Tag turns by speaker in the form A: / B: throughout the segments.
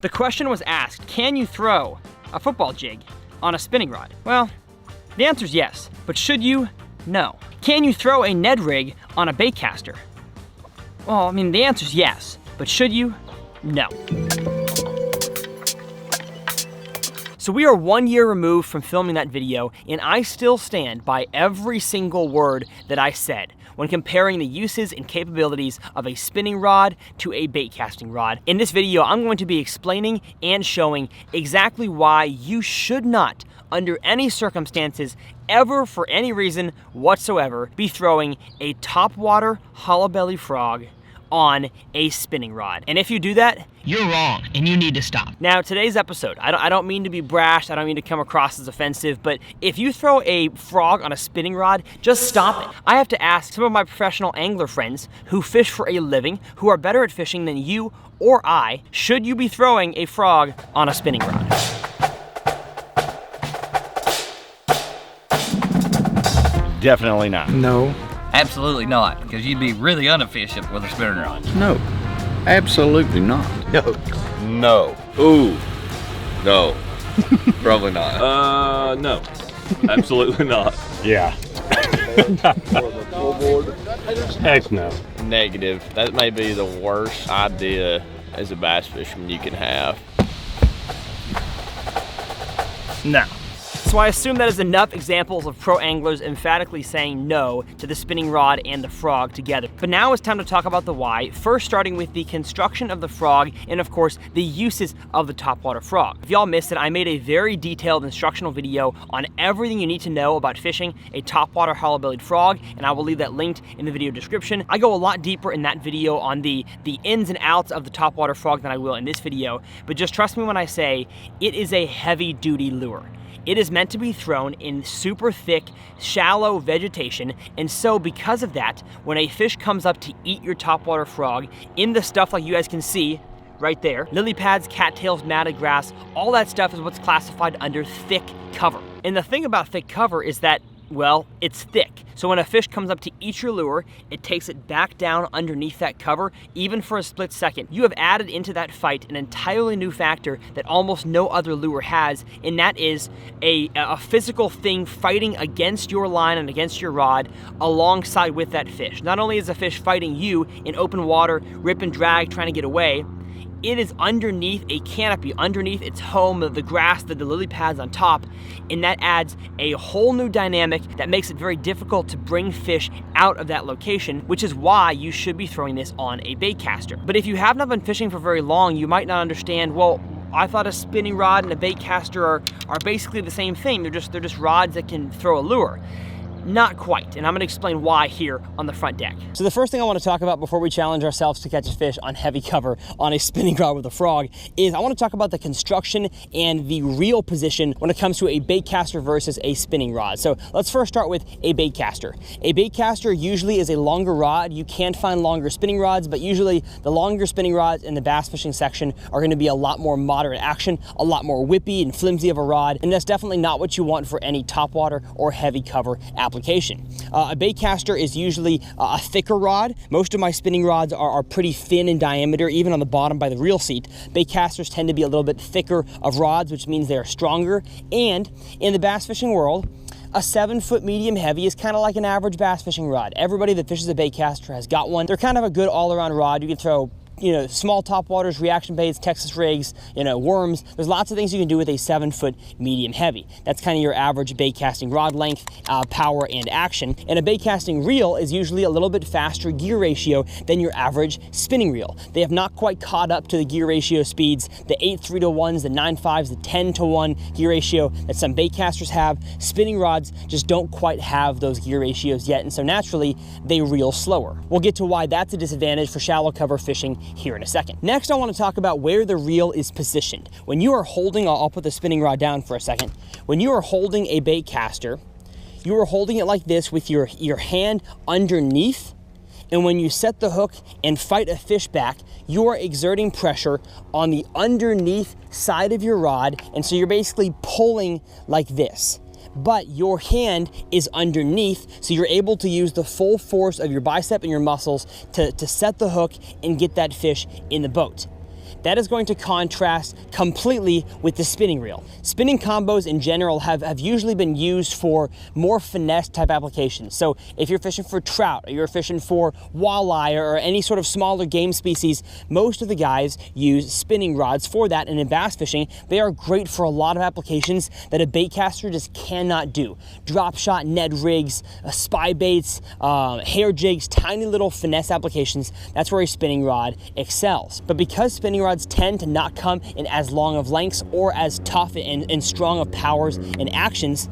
A: The question was asked, can you throw a football jig on a spinning rod? Well, the answer is yes, but should you? No. Can you throw a Ned rig on a bait caster? Well, I mean, the answer is yes, but should you? No. So we are 1 year removed from filming that video, and I still stand by every single word that I said when comparing the uses and capabilities of a spinning rod to a bait casting rod. In this video, I'm going to be explaining and showing exactly why you should not, under any circumstances, ever for any reason whatsoever, be throwing a topwater hollow belly frog on a spinning rod. And if you do that, you're wrong and you need to stop. Now, today's episode, I don't mean to be brash, I don't mean to come across as offensive, but if you throw a frog on a spinning rod, just stop it. I have to ask some of my professional angler friends who fish for a living, who are better at fishing than you or I, should you be throwing a frog on a spinning rod?
B: Definitely not.
C: No.
D: Absolutely not, because you'd be really inefficient with a spinning rod.
C: No. Absolutely not.
B: No.
E: No.
C: Ooh.
E: No. Probably not.
F: No. Absolutely not.
B: Yeah. Heck no.
E: Negative. That may be the worst idea as a bass fisherman you can have.
A: No. So I assume that is enough examples of pro anglers emphatically saying no to the spinning rod and the frog together. But now it's time to talk about the why, first starting with the construction of the frog and of course the uses of the topwater frog. If y'all missed it, I made a very detailed instructional video on everything you need to know about fishing a topwater hollow-bellied frog, and I will leave that linked in the video description. I go a lot deeper in that video on the ins and outs of the topwater frog than I will in this video, but just trust me when I say it is a heavy-duty lure. It is meant to be thrown in super thick, shallow vegetation, and so because of that, when a fish comes up to eat your topwater frog, in the stuff like you guys can see right there, lily pads, cattails, matted grass, all that stuff is what's classified under thick cover. And the thing about thick cover is that, well, it's thick. So when a fish comes up to eat your lure, it takes it back down underneath that cover, even for a split second. You have added into that fight an entirely new factor that almost no other lure has, and that is a physical thing fighting against your line and against your rod alongside with that fish. Not only is the fish fighting you in open water, rip and drag, trying to get away, it is underneath a canopy, underneath its home, the grass, the lily pads on top, and that adds a whole new dynamic that makes it very difficult to bring fish out of that location, which is why you should be throwing this on a bait caster. But if you have not been fishing for very long, you might not understand, well, I thought a spinning rod and a bait caster are basically the same thing. They're just rods that can throw a lure. Not quite, and I'm going to explain why here on the front deck. So the first thing I want to talk about before we challenge ourselves to catch a fish on heavy cover on a spinning rod with a frog is I want to talk about the construction and the reel position when it comes to a bait caster versus a spinning rod. So let's first start with a bait caster. A bait caster usually is a longer rod. You can find longer spinning rods, but usually the longer spinning rods in the bass fishing section are going to be a lot more moderate action, a lot more whippy and flimsy of a rod, and that's definitely not what you want for any topwater or heavy cover application. A bait caster is usually a thicker rod. Most of my spinning rods are pretty thin in diameter, even on the bottom by the reel seat. Bait casters tend to be a little bit thicker of rods, which means they're stronger. And in the bass fishing world, a 7-foot medium heavy is kind of like an average bass fishing rod. Everybody that fishes a bait caster has got one. They're kind of a good all-around rod. You can throw small topwaters, reaction baits, Texas rigs, worms. There's lots of things you can do with a 7-foot medium heavy. That's kind of your average bait casting rod length, power, and action. And a bait casting reel is usually a little bit faster gear ratio than your average spinning reel. They have not quite caught up to the gear ratio speeds, the 8:3-to-1s, the 9.5s, the 10-to-1 gear ratio that some bait casters have. Spinning rods just don't quite have those gear ratios yet, and so naturally, they reel slower. We'll get to why that's a disadvantage for shallow cover fishing here in a second. Next, I want to talk about where the reel is positioned. When you are holding, I'll put the spinning rod down for a second. When you are holding a bait caster, you are holding it like this with your hand underneath, and when you set the hook and fight a fish back, you are exerting pressure on the underneath side of your rod, and so you're basically pulling like this. But your hand is underneath, so you're able to use the full force of your bicep and your muscles to set the hook and get that fish in the boat. that is going to contrast completely with the spinning reel. Spinning combos in general have usually been used for more finesse type applications. So if you're fishing for trout, or you're fishing for walleye, or any sort of smaller game species, most of the guys use spinning rods for that. And in bass fishing, they are great for a lot of applications that a bait caster just cannot do. Drop shot, Ned rigs, spy baits, hair jigs, tiny little finesse applications. That's where a spinning rod excels. But because spinning rods tend to not come in as long of lengths or as tough and strong of powers and actions,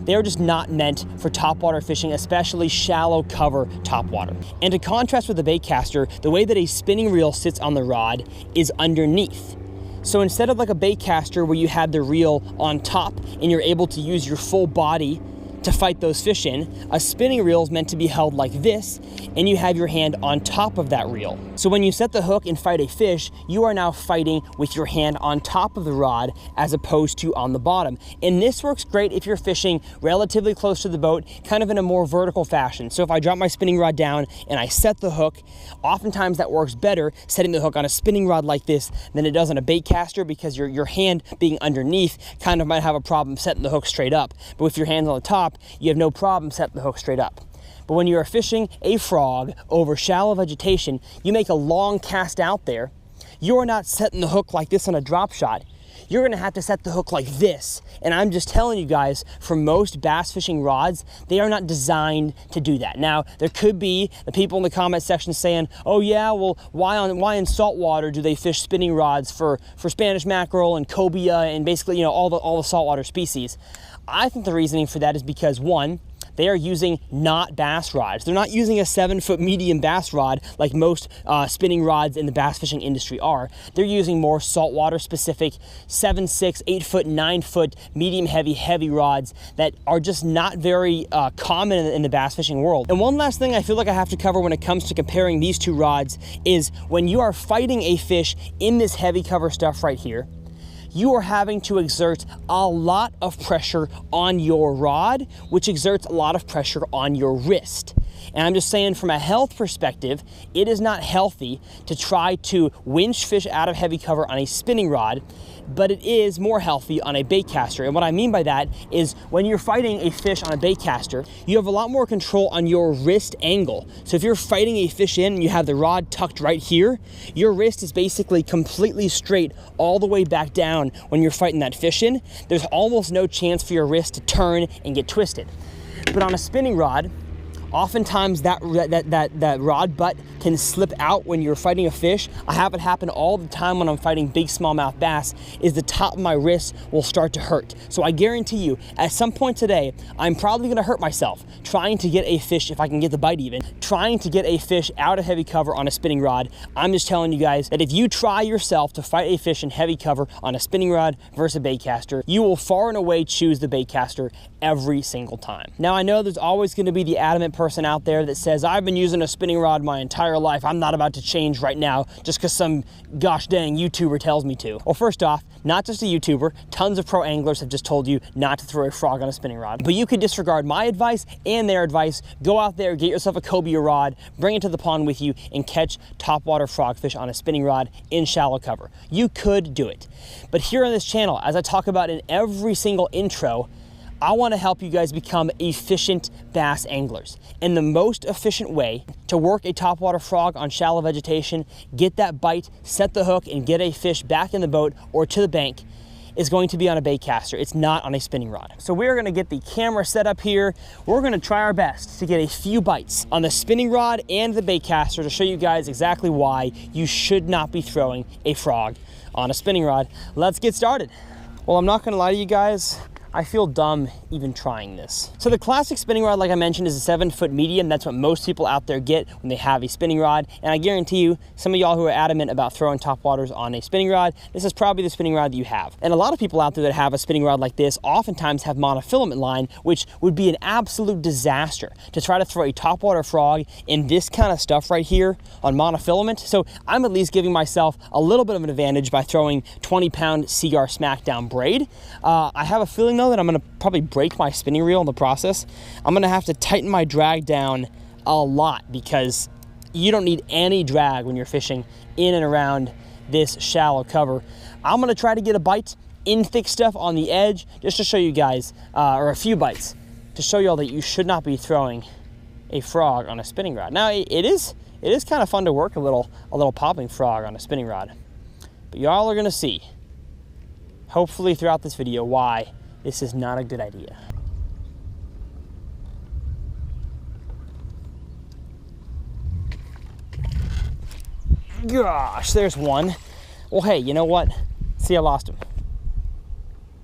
A: they're just not meant for topwater fishing, especially shallow cover topwater. And to contrast with the bait caster, the way that a spinning reel sits on the rod is underneath. So instead of like a bait caster where you have the reel on top and you're able to use your full body to fight those fish in, a spinning reel is meant to be held like this, and you have your hand on top of that reel. So when you set the hook and fight a fish, you are now fighting with your hand on top of the rod as opposed to on the bottom. And this works great if you're fishing relatively close to the boat, kind of in a more vertical fashion. So if I drop my spinning rod down and I set the hook, oftentimes that works better setting the hook on a spinning rod like this than it does on a bait caster, because your hand being underneath kind of might have a problem setting the hook straight up. But with your hands on the top, you have no problem setting the hook straight up. But when you are fishing a frog over shallow vegetation, you make a long cast out there, you're not setting the hook like this on a drop shot. You're gonna have to set the hook like this. And I'm just telling you guys, for most bass fishing rods, they are not designed to do that. Now, there could be the people in the comment section saying, oh yeah, well, why in saltwater do they fish spinning rods for Spanish mackerel and cobia and basically, all the saltwater species? I think the reasoning for that is because, one, they are using not bass rods. They're not using a 7-foot medium bass rod like most spinning rods in the bass fishing industry are. They're using more saltwater specific 7, 6, 8-foot, 9-foot medium heavy rods that are just not very common in the bass fishing world. And one last thing I feel like I have to cover when it comes to comparing these two rods is when you are fighting a fish in this heavy cover stuff right here, you are having to exert a lot of pressure on your rod, which exerts a lot of pressure on your wrist. And I'm just saying, from a health perspective, it is not healthy to try to winch fish out of heavy cover on a spinning rod, but it is more healthy on a bait caster. And what I mean by that is when you're fighting a fish on a bait caster, you have a lot more control on your wrist angle. So if you're fighting a fish in and you have the rod tucked right here, your wrist is basically completely straight all the way back down when you're fighting that fish in. There's almost no chance for your wrist to turn and get twisted. But on a spinning rod, oftentimes that rod butt can slip out when you're fighting a fish. I have it happen all the time when I'm fighting big smallmouth bass, is the top of my wrist will start to hurt. So I guarantee you, at some point today, I'm probably gonna hurt myself trying to get a fish, if I can get the bite even, trying to get a fish out of heavy cover on a spinning rod. I'm just telling you guys that if you try yourself to fight a fish in heavy cover on a spinning rod versus a bait caster, you will far and away choose the bait caster every single time. Now, I know there's always gonna be the adamant person out there that says, I've been using a spinning rod my entire life, I'm not about to change right now just because some gosh dang YouTuber tells me to. Well, first off, not just a YouTuber, tons of pro anglers have just told you not to throw a frog on a spinning rod. But you could disregard my advice and their advice, go out there, get yourself a cobia rod, bring it to the pond with you, and catch topwater frogfish on a spinning rod in shallow cover. You could do it. But here on this channel, as I talk about in every single intro, I want to help you guys become efficient bass anglers. And the most efficient way to work a topwater frog on shallow vegetation, get that bite, set the hook, and get a fish back in the boat or to the bank is going to be on a bait caster. It's not on a spinning rod. So we're gonna get the camera set up here. We're gonna try our best to get a few bites on the spinning rod and the bait caster to show you guys exactly why you should not be throwing a frog on a spinning rod. Let's get started. Well, I'm not gonna lie to you guys, I feel dumb even trying this. So the classic spinning rod, like I mentioned, is a 7-foot medium. That's what most people out there get when they have a spinning rod. And I guarantee you, some of y'all who are adamant about throwing topwaters on a spinning rod, this is probably the spinning rod that you have. And a lot of people out there that have a spinning rod like this oftentimes have monofilament line, which would be an absolute disaster to try to throw a topwater frog in this kind of stuff right here on monofilament. So I'm at least giving myself a little bit of an advantage by throwing 20-pound CR Smackdown braid. I have a feeling though that I'm gonna probably break my spinning reel in the process. I'm gonna have to tighten my drag down a lot because you don't need any drag when you're fishing in and around this shallow cover. I'm gonna try to get a bite in thick stuff on the edge, just to show you guys, or a few bites, to show y'all that you should not be throwing a frog on a spinning rod. Now, it is kind of fun to work a little popping frog on a spinning rod. But y'all are gonna see, hopefully throughout this video, why this is not a good idea. Gosh, there's one. Well, hey, you know what? See, I lost him.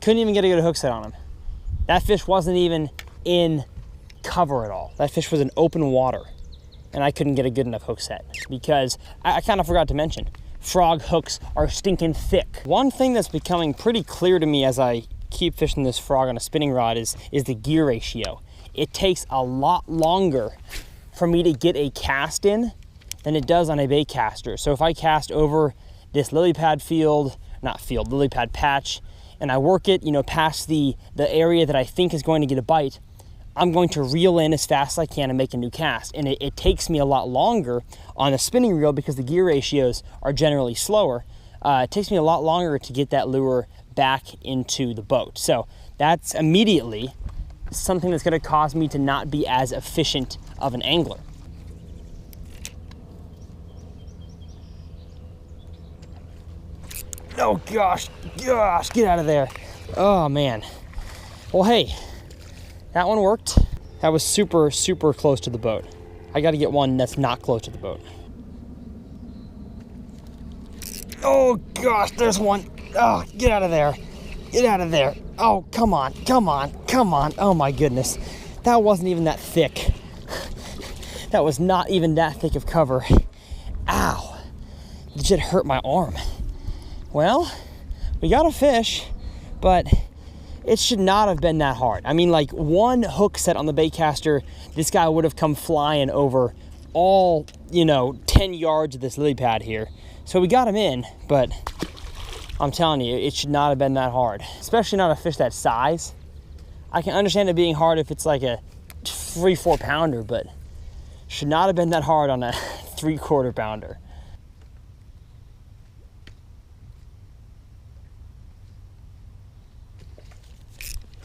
A: Couldn't even get a good hook set on him. That fish wasn't even in cover at all. That fish was in open water, and I couldn't get a good enough hook set because I kind of forgot to mention, frog hooks are stinking thick. One thing that's becoming pretty clear to me as I keep fishing this frog on a spinning rod is the gear ratio. It takes a lot longer for me to get a cast in than it does on a bait caster. So if I cast over this lily pad lily pad patch, and I work it, past the area that I think is going to get a bite, I'm going to reel in as fast as I can and make a new cast. And it takes me a lot longer on a spinning reel because the gear ratios are generally slower. It takes me a lot longer to get that lure back into the boat. So that's immediately something that's gonna cause me to not be as efficient of an angler. Oh gosh, get out of there. Oh man. Well, hey, that one worked. That was super, super close to the boat. I gotta get one that's not close to the boat. Oh gosh, there's one. Oh, get out of there. Get out of there. Oh, come on. Oh my goodness. That wasn't even that thick. That was not even that thick of cover. Ow. It just hurt my arm. Well, we got a fish, but it should not have been that hard. I mean, like one hook set on the bait caster, this guy would have come flying over all, 10 yards of this lily pad here. So we got him in, but I'm telling you, it should not have been that hard, especially not a fish that size. I can understand it being hard if it's like a 3-4 pounder, but should not have been that hard on a 3/4 pounder.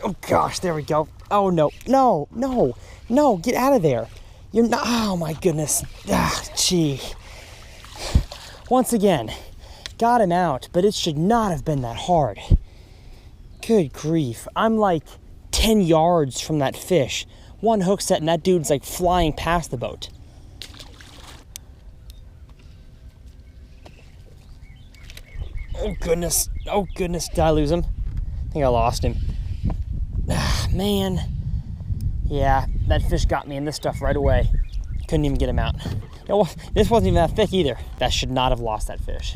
A: Oh gosh, there we go. Oh no, get out of there. You're not, oh my goodness. Gee. Once again, got him out, but it should not have been that hard. Good grief. I'm like 10 yards from that fish. One hook set and that dude's like flying past the boat. Oh goodness, did I lose him? I think I lost him. Man, yeah, that fish got me in this stuff right away. Couldn't even get him out. This wasn't even that thick either. That should not have lost that fish.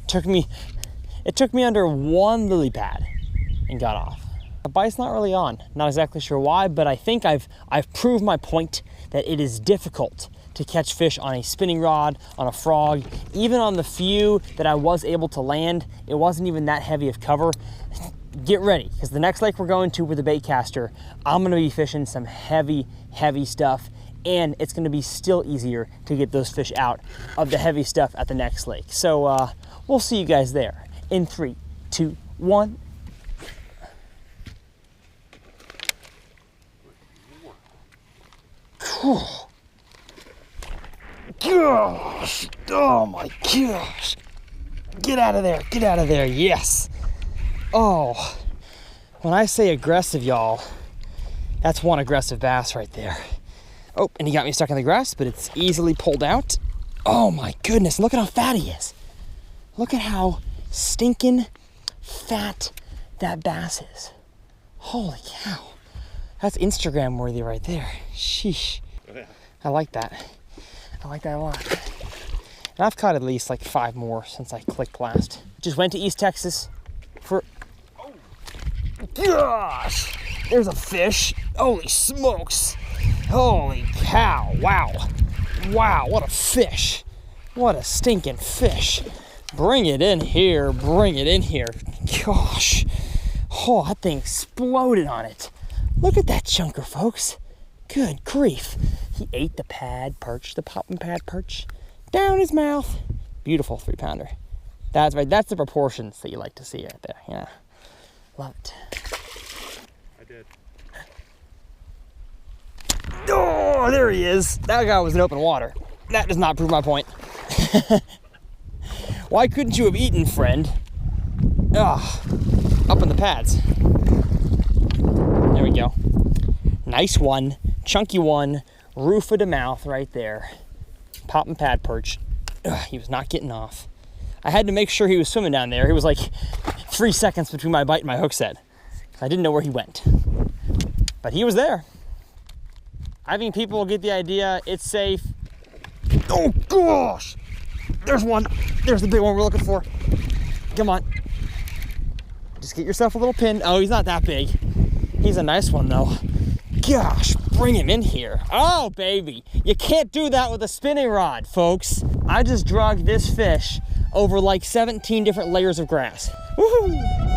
A: It took me under one lily pad and got off. The bite's not really on. Not exactly sure why, but I think I've proved my point that it is difficult to catch fish on a spinning rod, on a frog. Even on the few that I was able to land, it wasn't even that heavy of cover. Get ready, because the next lake we're going to with the bait caster, I'm gonna be fishing some heavy stuff, and it's gonna be still easier to get those fish out of the heavy stuff at the next lake. So we'll see you guys there in 3, 2, 1. Gosh, oh my gosh. Get out of there, yes. Oh, when I say aggressive, y'all, that's one aggressive bass right there. Oh, and he got me stuck in the grass, but it's easily pulled out. Oh my goodness, look at how fat he is. Look at how stinking fat that bass is. Holy cow. That's Instagram worthy right there. Sheesh. I like that. I like that a lot. And I've caught at least like 5 more since I clicked last. Just went to East Texas for, gosh, there's a fish. Holy smokes. Holy cow, wow. Wow, what a fish. What a stinking fish. Bring it in here, Gosh. Oh, that thing exploded on it. Look at that chunker, folks. Good grief. He ate the pad perch, the popping pad perch, down his mouth. Beautiful 3-pounder. That's right, that's the proportions that you like to see right there, yeah. Love it.
F: I did.
A: Oh, there he is. That guy was in open water. That does not prove my point. Why couldn't you have eaten, friend? Up in the pads. There we go. Nice one, chunky one, roof of the mouth right there. Popping pad perch. He was not getting off. I had to make sure he was swimming down there. It was like 3 seconds between my bite and my hook set. I didn't know where he went. But he was there. I think people will get the idea. It's safe. Oh gosh! There's one. There's the big one we're looking for. Come on. Just get yourself a little pin. Oh, he's not that big. He's a nice one though. Gosh, bring him in here. Oh, baby. You can't do that with a spinning rod, folks. I just dragged this fish over like 17 different layers of grass. Woohoo!